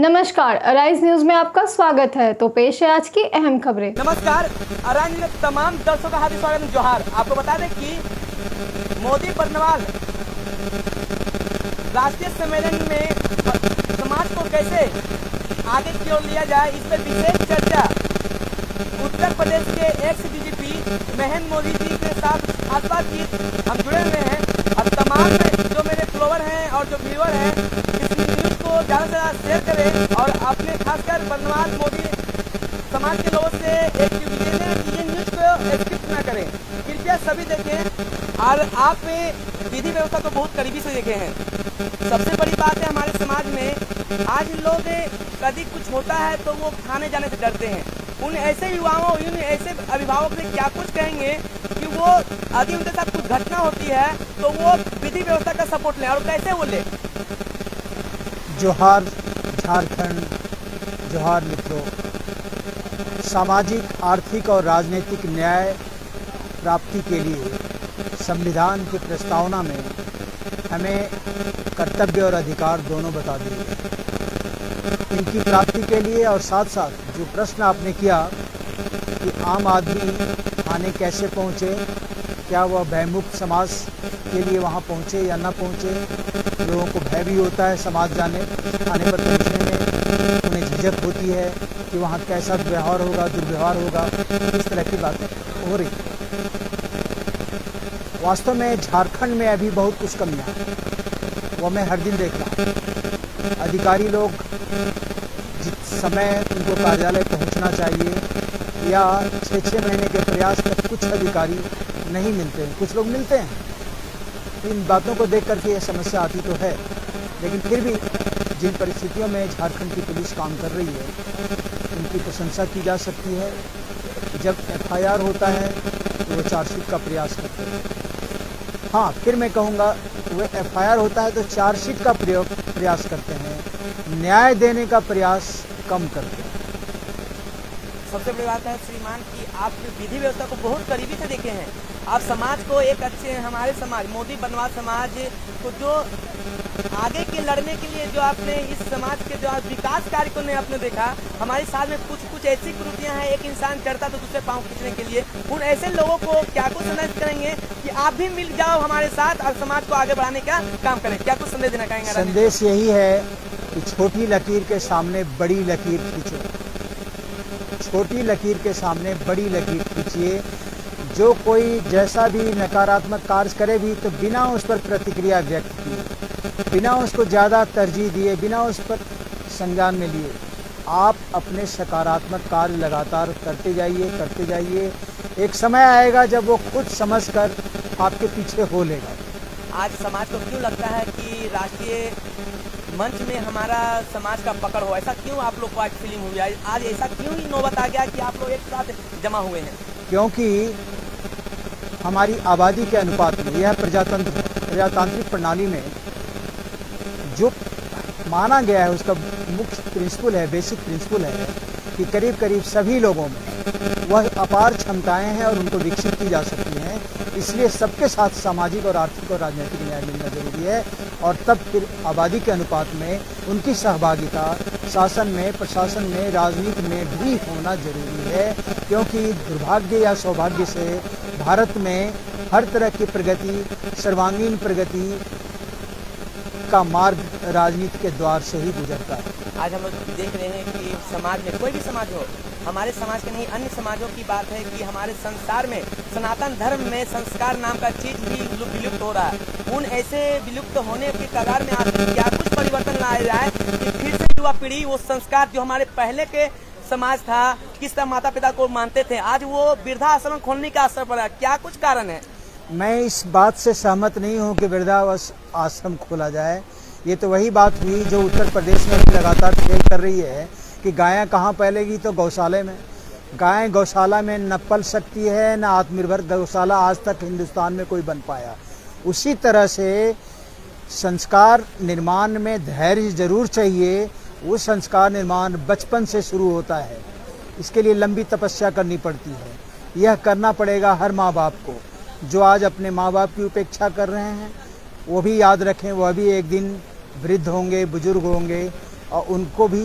नमस्कार, arise news में आपका स्वागत है। तो पेश है आज की अहम खबरें। नमस्कार, अराइज न्यूज में तमाम दर्शकों का हार्दिक स्वागत, जोहार। आपको बता दें कि मोदी बर्नवाल राष्ट्रीय सम्मेलन में समाज को कैसे आगे की ओर लिया जाए, इस पर विशेष चर्चा उत्तर प्रदेश के एक्स डीजीपी महेंद्र मोदी जी के साथ आज बातचीत हम जुड़े हुए हैं। अब तमाम जो मेरे फॉलोवर हैं और जो व्यूअर हैं, इस न्यूज को ज़्यादा से ज़्यादा शेयर करें और अपने खासकर बर्नवाल मोदी समाज के लोगों से एक निवेदन है कि ये न्यूज को स्किप न करें, कृपया सभी देखें और आप विधि व्यवस्था को बहुत करीबी से देखे हैं। सबसे बड़ी बात है, हमारे समाज में आज लोग कभी कुछ होता है तो वो थाने जाने से डरते हैं। उन ऐसे युवाओं, उन ऐसे अभिभावक से क्या कुछ कहेंगे कि वो यदि उनके साथ कुछ घटना होती है तो वो विधि व्यवस्था का सपोर्ट लें और कैसे वो लें। जोहार झारखंड, जोहार मित्रों। सामाजिक, आर्थिक और राजनीतिक न्याय प्राप्ति के लिए संविधान की प्रस्तावना में हमें कर्तव्य और अधिकार दोनों बता दिए गए। इनकी प्राप्ति के लिए और साथ साथ जो प्रश्न आपने किया कि आम आदमी थाने कैसे पहुँचे, क्या वह भयमुक्त समाज के लिए वहाँ पहुँचे या ना पहुँचे। लोगों को भय भी होता है समाज जाने थाने पर पहुँचने में, उन्हें झिझक होती है कि वहाँ कैसा व्यवहार होगा, दुर्व्यवहार होगा, इस तरह की बातें हो रही। वास्तव में झारखंड में अभी बहुत कुछ कमियाँ हैं, वो मैं हर दिन देख रहा हूँ। अधिकारी लोग जिस समय उनको कार्यालय पहुँचना चाहिए या 6-6 महीने के प्रयास तक कुछ अधिकारी नहीं मिलते हैं, कुछ लोग मिलते हैं। इन बातों को देख करके ये समस्या आती तो है, लेकिन फिर भी जिन परिस्थितियों में झारखंड की पुलिस काम कर रही है उनकी प्रशंसा की जा सकती है। जब FIR होता है तो वो चार्जशीट का प्रयास करते हैं। हाँ, फिर मैं कहूँगा वो FIR होता है तो चार्जशीट का प्रयास करते हैं, न्याय देने का प्रयास कम करते हैं। सबसे बड़ी बात है श्रीमान कि आप विधि व्यवस्था को बहुत करीबी से देखे हैं। आप समाज को एक अच्छे, हमारे समाज मोदी बर्नवाल समाज को जो आगे के लड़ने के लिए जो आपने इस समाज के जो विकास कार्य को ने आपने देखा, हमारे साथ में कुछ ऐसी कुरीतियां हैं, एक इंसान चढ़ता तो दूसरे पांव खींचने के लिए। उन ऐसे लोगों को क्या कुछ संदेश करेंगे कि आप भी मिल जाओ हमारे साथ और समाज को आगे बढ़ाने का काम करें, क्या कुछ संदेश देना चाहेंगे? संदेश यही है कि छोटी लकीर के सामने बड़ी लकीर खींचो, छोटी लकीर के सामने बड़ी लकीर खींचिए। जो कोई जैसा भी नकारात्मक कार्य करे भी तो बिना उस पर प्रतिक्रिया व्यक्त किए, बिना उसको ज़्यादा तरजीह दिए, बिना उस पर संज्ञान में लिए आप अपने सकारात्मक कार्य लगातार करते जाइए। एक समय आएगा जब वो खुद समझकर आपके पीछे हो लेगा। आज समाज को क्यों लगता है कि राष्ट्रीय मंच में हमारा समाज का पकड़ हो? ऐसा क्यों आप लोग को आज फीलिंग हुई? आज ऐसा क्यों ही नौबत आ गया कि आप लोग एक साथ जमा हुए हैं? क्योंकि हमारी आबादी के अनुपात में यह प्रजातांत्रिक प्रणाली में जो माना गया है उसका मुख्य प्रिंसिपल है, बेसिक प्रिंसिपल है कि करीब करीब सभी लोगों में वह अपार क्षमताएं हैं और उनको विकसित की जा सकती हैं। इसलिए सबके साथ सामाजिक और आर्थिक और राजनीतिक न्याय मिलना जरूरी है और तब फिर आबादी के अनुपात में उनकी सहभागिता शासन में, प्रशासन में, राजनीति में भी होना जरूरी है। क्योंकि दुर्भाग्य या सौभाग्य से भारत में हर तरह की प्रगति, सर्वांगीण प्रगति का मार्ग राजनीति के द्वार से ही गुजरता है। आज हम लोग देख रहे हैं कि समाज में कोई भी समाज हो, हमारे समाज के नहीं अन्य समाजों की बात है कि हमारे संसार में सनातन धर्म में संस्कार नाम का चीज भी विलुप्त हो रहा है। उन ऐसे विलुप्त होने के कगार में आज क्या कुछ परिवर्तन लाया जाए कि फिर से युवा पीढ़ी वो संस्कार जो हमारे पहले के समाज था, किस तरह माता पिता को मानते थे, आज वो वृद्धाश्रम खोलने का असर पड़ा, क्या कुछ कारण है? मैं इस बात से सहमत नहीं हूँ कि वृद्धाश्रम खोला जाए। ये तो वही बात हुई जो उत्तर प्रदेश में भी लगातार खेल कर रही है कि गायें कहाँ पलेगी तो गौशाले में। गाय गौशाला में न पल सकती है, न आत्मनिर्भर गौशाला आज तक हिंदुस्तान में कोई बन पाया। उसी तरह से संस्कार निर्माण में धैर्य जरूर चाहिए। वो संस्कार निर्माण बचपन से शुरू होता है, इसके लिए लंबी तपस्या करनी पड़ती है। यह करना पड़ेगा हर माँ बाप को। जो आज अपने माँ बाप की उपेक्षा कर रहे हैं वो भी याद रखें, वह भी एक दिन वृद्ध होंगे, बुजुर्ग होंगे और उनको भी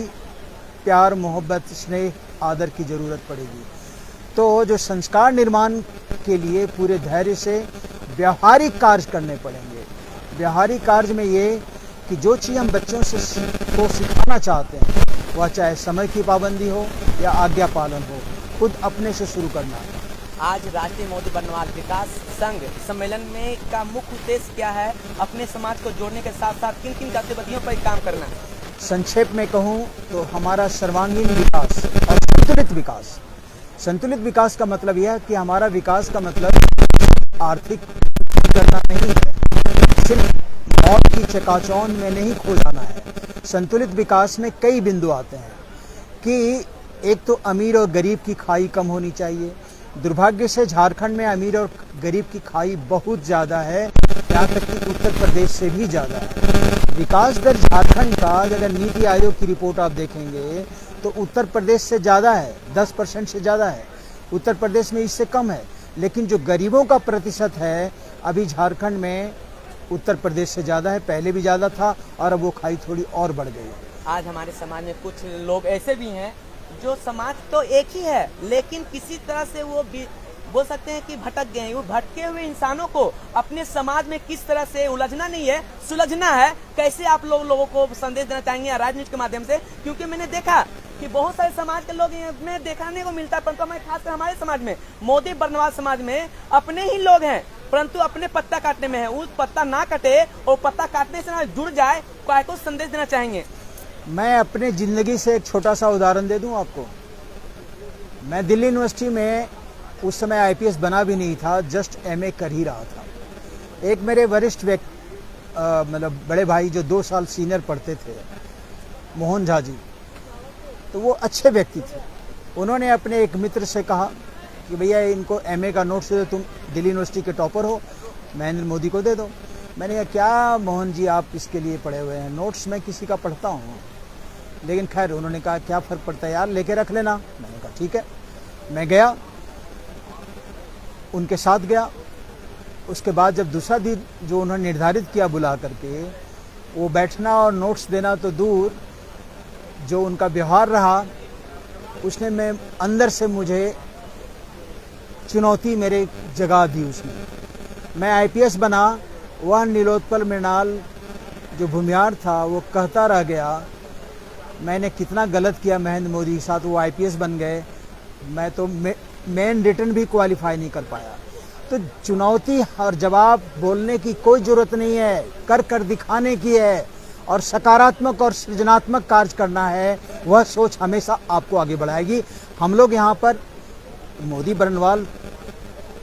प्यार, मोहब्बत, स्नेह, आदर की ज़रूरत पड़ेगी। तो जो संस्कार निर्माण के लिए पूरे धैर्य से व्यावहारिक कार्य करने पड़ेंगे। व्यावहारिक कार्य में ये कि जो चीज़ हम बच्चों से को सिखाना चाहते हैं, वह चाहे समय की पाबंदी हो या आज्ञा पालन हो, खुद अपने से शुरू करना है। आज राष्ट्रीय मोदी बर्नवाल विकास संघ सम्मेलन में का मुख्य उद्देश्य क्या है? अपने समाज को जोड़ने के साथ साथ किन किन गतिविधियों पर काम करना है? संक्षेप में कहूँ तो हमारा सर्वांगीण विकास और संतुलित विकास। संतुलित विकास का मतलब यह है कि हमारा विकास का मतलब आर्थिक करना नहीं है, सिर्फ मौत की चकाचौंध में नहीं खो जाना है। संतुलित विकास में कई बिंदु आते हैं कि एक तो अमीर और गरीब की खाई कम होनी चाहिए। दुर्भाग्य से झारखंड में अमीर और गरीब की खाई बहुत ज़्यादा है, यहाँ तक कि उत्तर प्रदेश से भी ज़्यादा है। विकास दर झारखंड का अगर नीति आयोग की रिपोर्ट आप देखेंगे तो उत्तर प्रदेश से ज़्यादा है, 10% से ज़्यादा है। उत्तर प्रदेश में इससे कम है, लेकिन जो गरीबों का प्रतिशत है अभी झारखंड में उत्तर प्रदेश से ज़्यादा है। पहले भी ज़्यादा था और अब वो खाई थोड़ी और बढ़ गई है। आज हमारे समाज में कुछ लोग ऐसे भी हैं जो समाज तो एक ही है, लेकिन किसी तरह से वो बोल सकते हैं कि भटक गए हैं। वो भटके हुए इंसानों को अपने समाज में किस तरह से उलझना नहीं है, सुलझना है, कैसे आप लोगों को संदेश देना चाहेंगे राजनीति के माध्यम से? क्योंकि मैंने देखा कि बहुत सारे समाज के लोग में देखने को मिलता है, परंतु हमारे खासकर हमारे समाज में, मोदी बर्नवाल समाज में अपने ही लोग हैं, परंतु अपने पत्ता काटने में है। उस पत्ता ना कटे और पत्ता काटने से ना जुड़ जाए, क्या को संदेश देना चाहेंगे? मैं अपने ज़िंदगी से एक छोटा सा उदाहरण दे दूं आपको। मैं दिल्ली यूनिवर्सिटी में उस समय आईपीएस बना भी नहीं था, जस्ट एमए कर ही रहा था। एक मेरे वरिष्ठ मतलब बड़े भाई जो 2 साल सीनियर पढ़ते थे, मोहन झा जी, तो वो अच्छे व्यक्ति थे। उन्होंने अपने एक मित्र से कहा कि भैया इनको एमए का नोट्स दे दो, तुम दिल्ली यूनिवर्सिटी के टॉपर हो, नरेंद्र मोदी को दे दो। मैंने कहा क्या मोहन जी आप इसके लिए पढ़े हुए हैं, नोट्स मैं किसी का पढ़ता हूँ। लेकिन खैर उन्होंने कहा क्या फ़र्क पड़ता है यार, लेके रख लेना। मैंने कहा ठीक है। मैं गया, उनके साथ गया। उसके बाद जब दूसरा दिन जो उन्होंने निर्धारित किया बुला करके, वो बैठना और नोट्स देना तो दूर, जो उनका व्यवहार रहा उसने मैं अंदर से मुझे चुनौती मेरे जगा दी उसने। मैं आईपीएस बना, वह नीलोत्पल मृणाल जो भूमिहार था वो कहता रह गया मैंने कितना गलत किया महेंद्र मोदी के साथ, वो आईपीएस बन गए, मैं तो मेन रिटर्न भी क्वालिफाई नहीं कर पाया। तो चुनौती और जवाब बोलने की कोई ज़रूरत नहीं है, कर दिखाने की है और सकारात्मक और सृजनात्मक कार्य करना है। वह सोच हमेशा आपको आगे बढ़ाएगी। हम लोग यहाँ पर मोदी बर्नवाल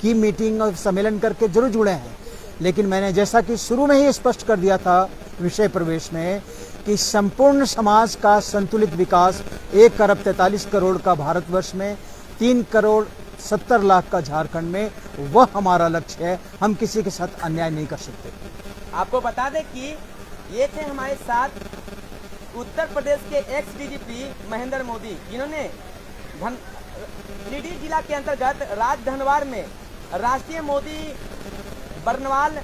की मीटिंग और सम्मेलन करके जरूर जुड़े हैं, लेकिन मैंने जैसा कि शुरू में ही स्पष्ट कर दिया था विषय प्रवेश में कि संपूर्ण समाज का संतुलित विकास 1 अरब 43 करोड़ का भारतवर्ष में, 3 करोड़ 70 लाख का झारखंड में, वह हमारा लक्ष्य है। हम किसी के साथ अन्याय नहीं कर सकते। आपको बता दें कि ये थे हमारे साथ उत्तर प्रदेश के एक्स डीजीपी महेंद्र मोदी, जिन्होंने गिरिडीह जिला के अंतर्गत राजधनवार में राष्ट्रीय मोदी बर्नवाल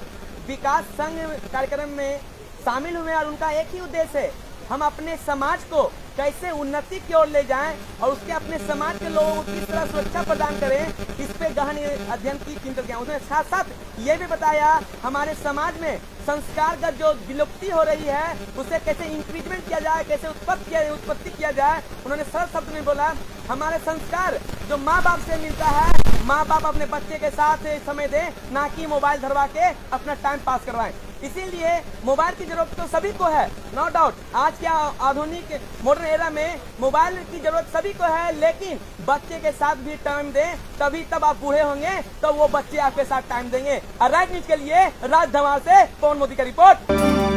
विकास संघ कार्यक्रम में शामिल हुए और उनका एक ही उद्देश्य है, हम अपने समाज को कैसे उन्नति की ओर ले जाएं और उसके अपने समाज के लोगों को किस तरह सुरक्षा प्रदान करें, इस पे गहन अध्ययन की चिंतन किया। उसने साथ साथ ये भी बताया हमारे समाज में संस्कारगत जो विलुप्ति हो रही है उसे कैसे इंक्रीजमेंट किया जाए, कैसे उत्पत्ति किया जाए। उन्होंने सरल शब्द में बोला हमारे संस्कार जो माँ बाप से मिलता है, माँ बाप अपने बच्चे के साथ समय दें, ना कि मोबाइल धरवा के अपना टाइम पास करवाएं। इसीलिए मोबाइल की जरूरत तो सभी को है, नो डाउट। आज के आधुनिक मॉडर्न एरा में मोबाइल की जरूरत सभी को है, लेकिन बच्चे के साथ भी टाइम दें, तभी तब आप बूढ़े होंगे तो वो बच्चे आपके साथ टाइम देंगे। और राइट न्यूज के लिए राजधनवार से पवन मोदी का रिपोर्ट।